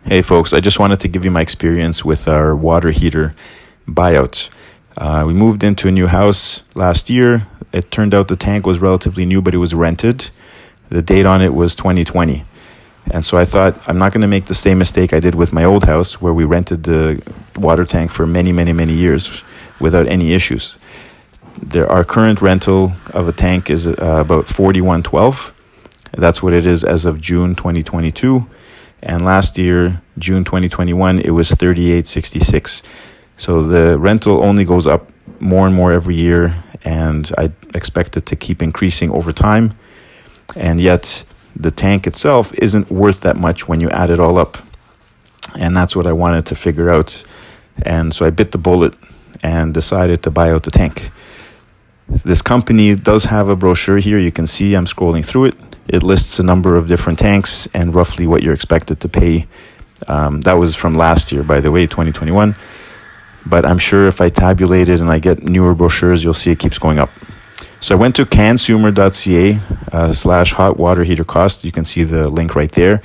Hey folks, I just wanted to give you my experience with our water heater buyout. We moved into a new house last year. It turned out the tank was relatively new, but it was rented. The date on it was 2020. And so I thought, I'm not going to make the same mistake I did with my old house, where we rented the water tank for many, many, many years without any issues. Our current rental of a tank is about $41.12. That's what it is as of June 2022. And last year, June 2021, it was $38.66. So the rental only goes up more and more every year, and I expect it to keep increasing over time. And yet, the tank itself isn't worth that much when you add it all up. And that's what I wanted to figure out. And so I bit the bullet and decided to buy out the tank. This company does have a brochure here. You can see I'm scrolling through it. It lists a number of different tanks and roughly what you're expected to pay. That was from last year, by the way, 2021. But I'm sure if I tabulate it and I get newer brochures, you'll see it keeps going up. So I went to consumer.ca /hot water heater cost. You can see the link right there.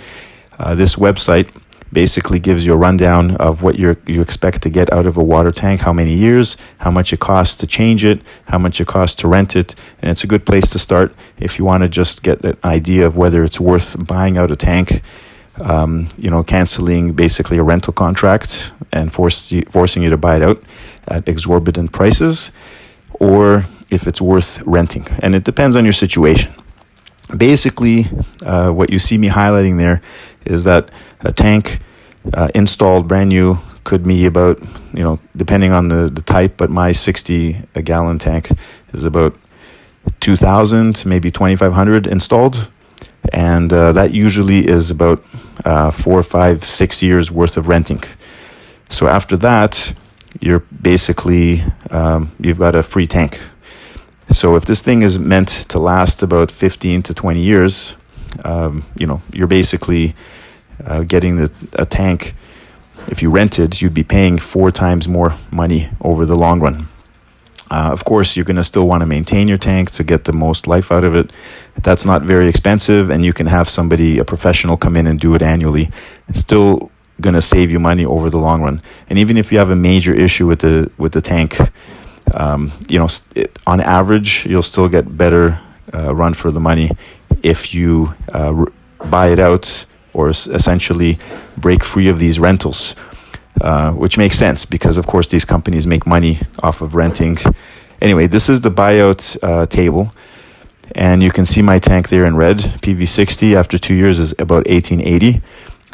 This website basically gives you a rundown of what you expect to get out of a water tank, how many years, how much it costs to change it, how much it costs to rent it. And it's a good place to start if you want to just get an idea of whether it's worth buying out a tank, canceling basically a rental contract and forcing you to buy it out at exorbitant prices, or if it's worth renting. And it depends on your situation. Basically, what you see me highlighting there is that a tank installed brand new could be about, depending on the type, but my 60-gallon tank is about 2,000, maybe 2,500 installed. And that usually is about 4, 5, 6 years worth of renting. So after that, you're basically, you've got a free tank. So if this thing is meant to last about 15 to 20 years, you're basically getting a tank. If you rented, you'd be paying 4 times more money over the long run. Of course, you're going to still want to maintain your tank to get the most life out of it. That's not very expensive, and you can have a professional come in and do it annually. It's still going to save you money over the long run. And even if you have a major issue with the tank, on average, you'll still get better run for the money if you buy it out or essentially break free of these rentals, which makes sense because, of course, these companies make money off of renting. Anyway, this is the buyout table, and you can see my tank there in red. PV60 after 2 years is about $18.80,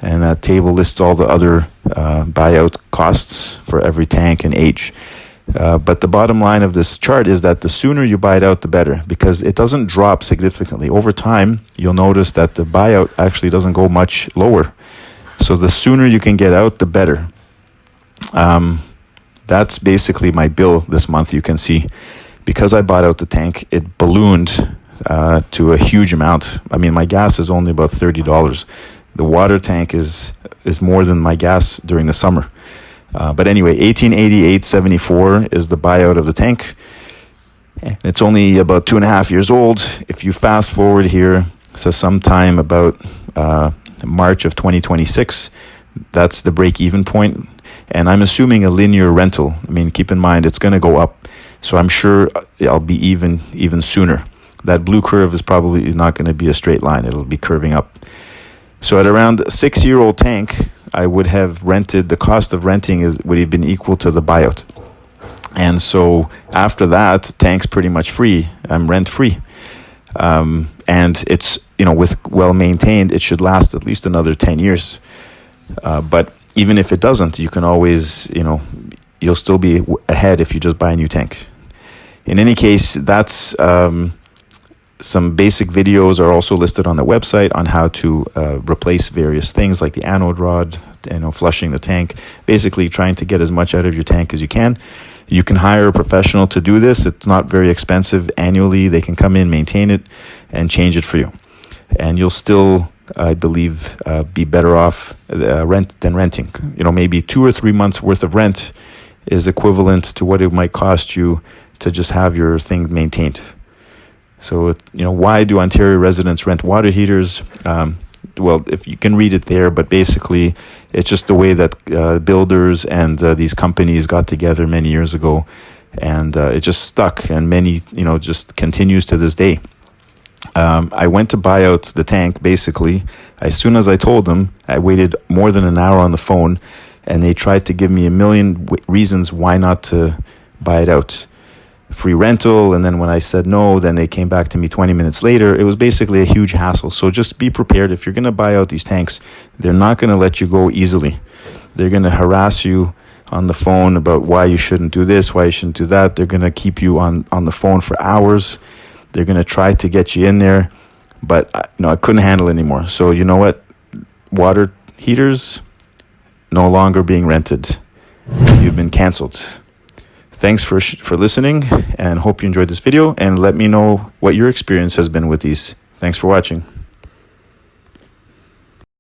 and that table lists all the other buyout costs for every tank and age. But the bottom line of this chart is that the sooner you buy it out, the better, because it doesn't drop significantly. Over time, you'll notice that the buyout actually doesn't go much lower. So the sooner you can get out, the better. That's basically my bill this month. You can see, because I bought out the tank, it ballooned to a huge amount. I mean, my gas is only about $30. The water tank is more than my gas during the summer. But anyway, $18.88.74 is the buyout of the tank. It's only about 2.5 years old. If you fast forward here, so sometime about March of 2026, that's the break-even point. And I'm assuming a linear rental. I mean, keep in mind, it's going to go up. So I'm sure I'll be even sooner. That blue curve is probably not going to be a straight line. It'll be curving up. So at around a 6-year-old tank, I would have rented, the cost of renting would have been equal to the buyout. And so after that, tank's pretty much free. I'm rent free. And it's, with well maintained, it should last at least another 10 years. But even if it doesn't, you can always, you'll still be ahead if you just buy a new tank. In any case, that's some basic videos are also listed on the website on how to replace various things like the anode rod, flushing the tank, basically trying to get as much out of your tank as you can. You can hire a professional to do this. It's not very expensive. Annually, they can come in, maintain it, and change it for you. And you'll still, I believe, be better off than renting. Maybe 2 or 3 months worth of rent is equivalent to what it might cost you to just have your thing maintained. So, why do Ontario residents rent water heaters? well, if you can read it there, but basically it's just the way that builders and these companies got together many years ago, and it just stuck, and many, just continues to this day. I went to buy out the tank. Basically, as soon as I told them, I waited more than an hour on the phone, and they tried to give me a million reasons why not to buy it out. Free rental, and then when I said no, then they came back to me 20 minutes later. It was basically a huge hassle. So just be prepared. If you're going to buy out these tanks, they're not going to let you go easily. They're going to harass you on the phone about why you shouldn't do this, why you shouldn't do that. They're going to keep you on the phone for hours. They're going to try to get you in there, but I couldn't handle it anymore. So you know what? Water heaters no longer being rented. You've been canceled. Thanks for listening, and hope you enjoyed this video, and let me know what your experience has been with these. Thanks for watching.